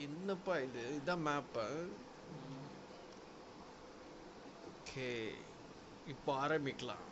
என்னப்பா இது? இதான் மேப்பா? ஓகே, இப்போ ஆரம்பிக்கலாம்.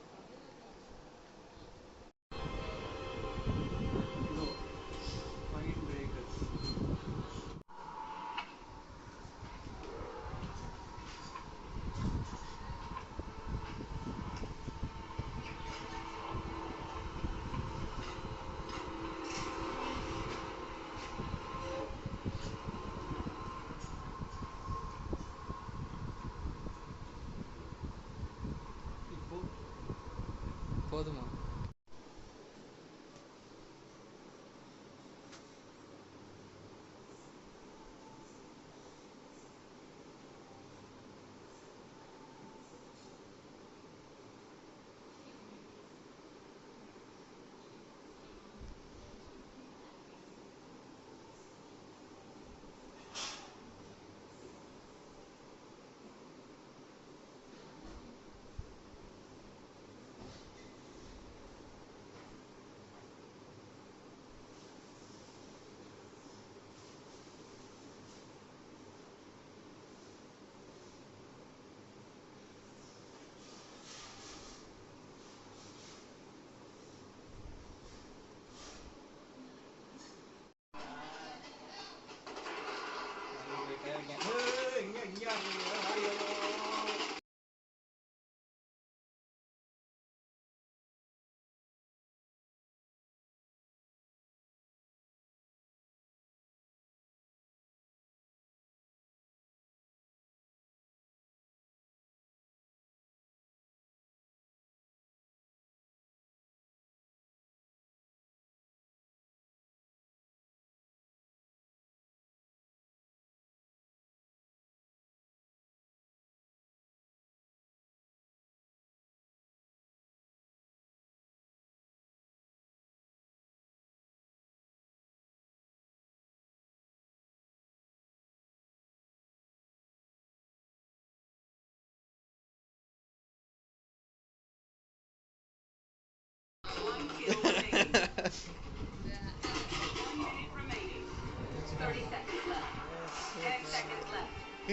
போதுமா?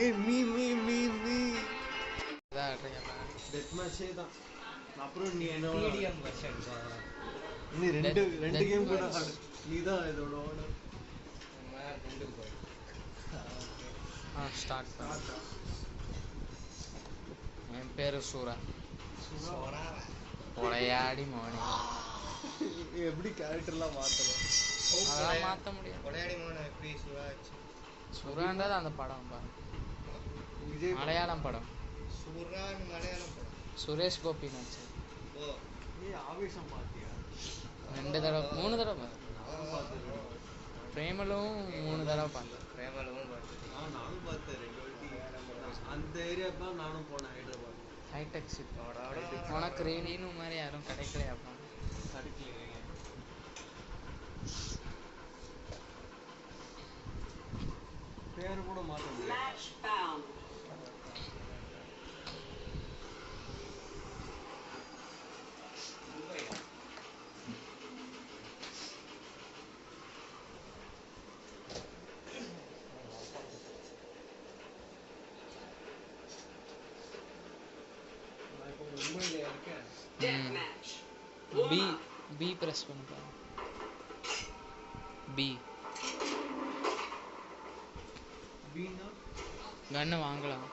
ஏய் மீ அதான் ஆடுறீங்களா? டெத் மேட்சே தான். அப்புறம் நீ என்ன டிடிஎம் வெர்ஷன் நீ ரெண்டு கேம் கூட ஆடு. நீ தான் இதோட ஓனர். ஸ்டார்ட் பண்ண. என் பேரு சூரா. உடையாடி மோனி. எப்படி கேரக்டர்லாம் மாத்தலாம்? அதெல்லாம் மாற்ற முடியும். கொடையாடி மோகன் எப்படி சுராச்சு? சுரான்றது அந்த படம் பாரு, விஜய் மலையாளம் படம். சுரான்னு மலையாளம் படம். சுரேஷ் கோபி நடிச்சு. ஓ நீ ஆவேசம் பார்த்தியா? 2 தடவை 3 தடவை பார்த்தேன். நானும் பார்த்தேன். பிரேமலும் 3 தடவை பார்த்தேன். பிரேமலவும் பார்த்து நானும் பார்த்தேன் 2 வாட்டி. அந்த ஏரியாவுக்கு தான் நானும் போனேன், ஹைதராபாத். Hitech city. உனக்கு ரேணின்னு மாதிரி யாரும் கிடைக்கலையா? அப்போ கிடைக்கலையே. பேர் கூட மாற்ற முடியாது. பி பி ப்ரெஸ் பண்ணுப்பா. பி கன்னு வாங்கலாம்.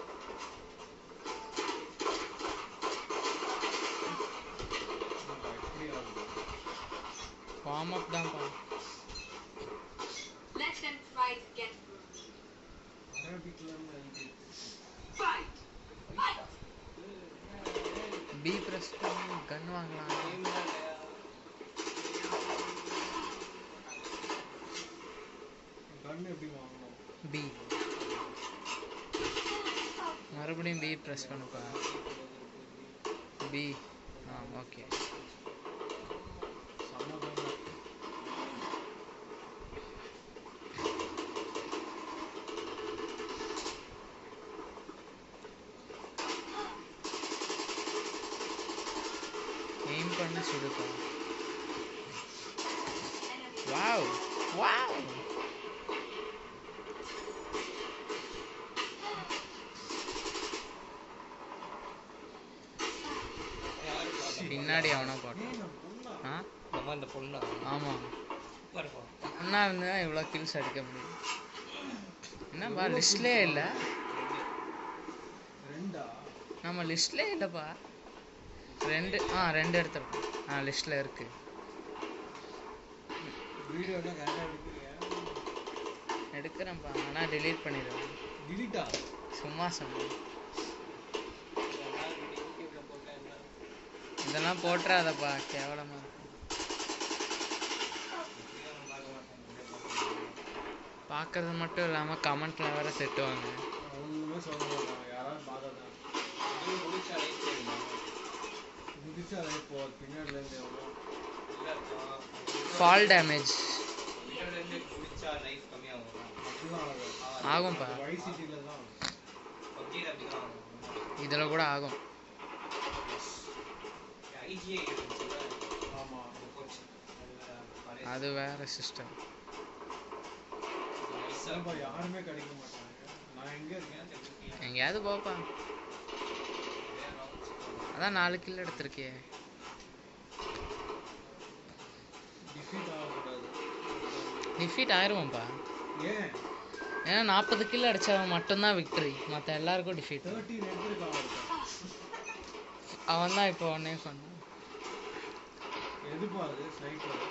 வார்ம் அப் தான்ப்பா. பி ப்ரெஸ் பண்ணி கன் வாங்கலாம். கன் எப்படி வாங்கணும்? பி மறுபடியும் பி ப்ரெஸ் பண்ணுப்பா. B okay. எய்ம் பண்ணி சுடுப்பா. வாவ் வாவ் பின்னாடி அவனா போட்டான். ஆ நம்ம அந்த பொண்ணா ஆமாம், பாருப்பா. ஒன்றா இருந்தா இவ்வளோ கில்ஸ் அடிக்க முடியும். என்னப்பா லிஸ்ட்லேயே இல்லை, ரெண்டா? நம்ம லிஸ்ட்லேயே இல்லைப்பா. ரெண்டு எடுத்துருக்கோம். லிஸ்ட்டில் இருக்குது. வீடியோலாம் கரெக்டாக எடுக்கிறியா? எடுக்கிறேன்ப்பா, ஆனால் delete பண்ணிடுவேன். டிலீட்டா? சும்மா சொன்னேன். யூடியூப்ல போட்டா என்ன? இதெல்லாம் போட்டுறாதப்பா, கேவலமாக இருக்கும். பார்க்கறது மட்டும் இல்லாமல் கமெண்ட்டில் வேறு திட்டுவாங்க. ஒன்றுமே சொல்ல மாட்டாங்க, யாராவது பார்த்தாதான். முடிச்சா லைட் போயிடுமா? முடிச்சா அதை இப்போ பின்னாடிலேருந்து எவ்வளோ ஃபால் டேமேஜ் வீடியோலேருந்து முடிச்சா லைஃப் கம்மியாகும். அப்படிலாம் ஆகும். ஆகும்பா. வைஸ் சிட்டியில் தான் பப்ஜியில் அப்படி தான் ஆகும். இதில் கூட ஆகும். ஐஜிஐ இருந்துச்சுல்ல, ஆமாம். அது போச்சு. அது அது வேறு சிஸ்டம். சரிப்பா, யாருமே கிடைக்க மாட்டாங்க. நான் எங்கே இருக்கேன்? எங்கேயாவது போப்பா. அதான் 4 கில் எடுத்திருக்கியே. டிஃபீட் ஆகக்கூடாது. டிஃபீட் ஆயிடுவோம்ப்பா. ஏன்? ஏன்னா 40 கில் அடித்தவன் மட்டும்தான் விக்டரி, மற்ற எல்லாருக்கும் டிஃபீட். 13 எடுத்துருக்கான் ஒருத்தன். அவன் தான் இப்போ உடனே சொன்னான். எதுப்பா அது? ஸ்னைப்பர்.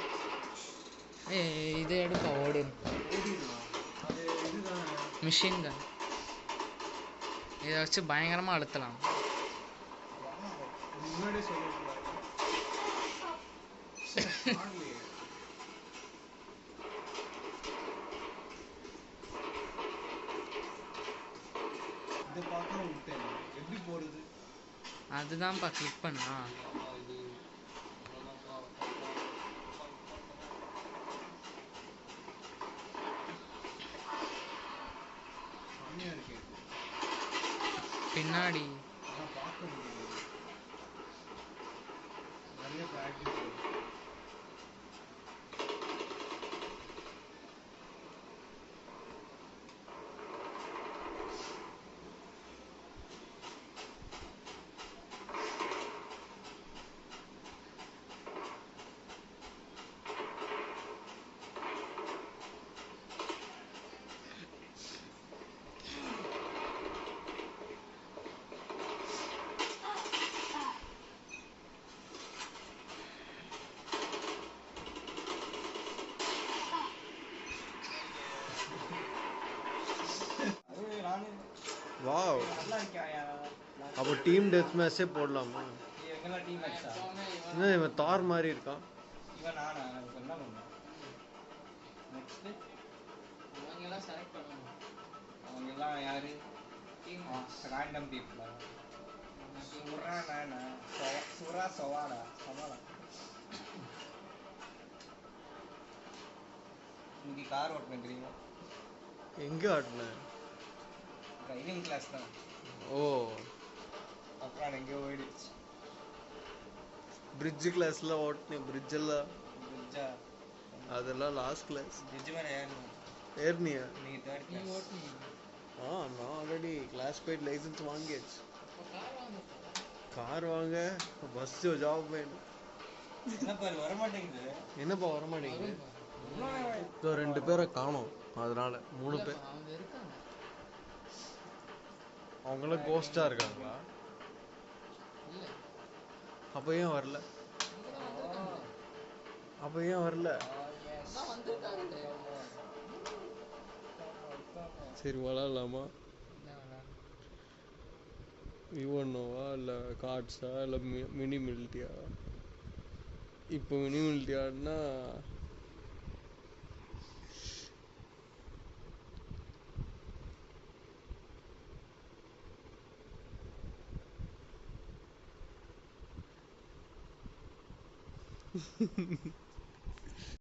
இது எடுப்பா, ஓடும் ஓடினா அது இதுதானே. Machine gun. இதை வச்சு பயங்கரமாக அழுத்தலாம். முன்னாடியே சொல்லக்கூடாது. ஆடலையே. இதை பார்க்க விட்டேன். எப்படி போறது? அதுதான்ப்பா கிளிக் பண்ணா. கம்மியா இருக்கு. பின்னாடி அதான் பார்க்க முடியல. நிறைய ப்ராக்டிஸ். வாவ், அப்போ டீம் டெத் மேட்ச்சே போடலாமா? எங்கெல்லாம் டீம் மேட்ச்சா? என்ன இவன் தார் மாதிரி இருக்கான்? இவன் நானா? இப்போ என்ன பண்ணேன்? நெக்ஸ்ட்டு அவங்கெல்லாம் செலக்ட் பண்ணணும். அவங்க எல்லாம் யாரு? ரேண்டம் பீப்புளா? சுரா நானா? சுரா சவாடா? சவாடா? இன்னைக்கு கார் ஓட்டணும் தெரியுமா? எங்க ஆட்டின? ட்ரைவிங் கிளாஸ் தான். ஓ, அப்புறம் எங்கேயோ போயிடுச்சு. பிரிட்ஜ் கிளாஸ்ல ஓட்டினேன். பிரிட்ஜ் எல்லாம் பிரிட்ஜா? அதெல்லாம் லாஸ்ட் கிளாஸ். பிரிட்ஜ் மேலே ஏறணும். ஏறினியா? இன்னைக்கு தேர்ட் நீ கிளாஸ். ஓட்டுனீங்க. நான் ஆல்ரெடி கிளாஸ் போயிட்டு லைசன்ஸ் வாங்கியாச்சு. அப்போ கார் வாங்க. கார் வாங்க பஸ் ஜாப் வேணும். என்ன பாரு வரமாட்டேங்குது. என்னப்பா வரமாட்டேங்குது? இப்போ 2 பேரை காணோம், அதனால 3 பேர். அவங்க இருக்காங்க. அவங்களாம் கோஸ்டா இருக்காங்களா? இல்லை, அப்போ ஏன் வரல? அப்போ ஏன் வரல? அதான் வந்திருக்காங்களே. சரி விளாட்லாமா? என்ன விளாட்ணும்? விவோனோவா இல்லை கார்ட்ஸா இல்லை மினி மில்ட்டியா? இப்போ மினி மில்ட்டி ஆடினா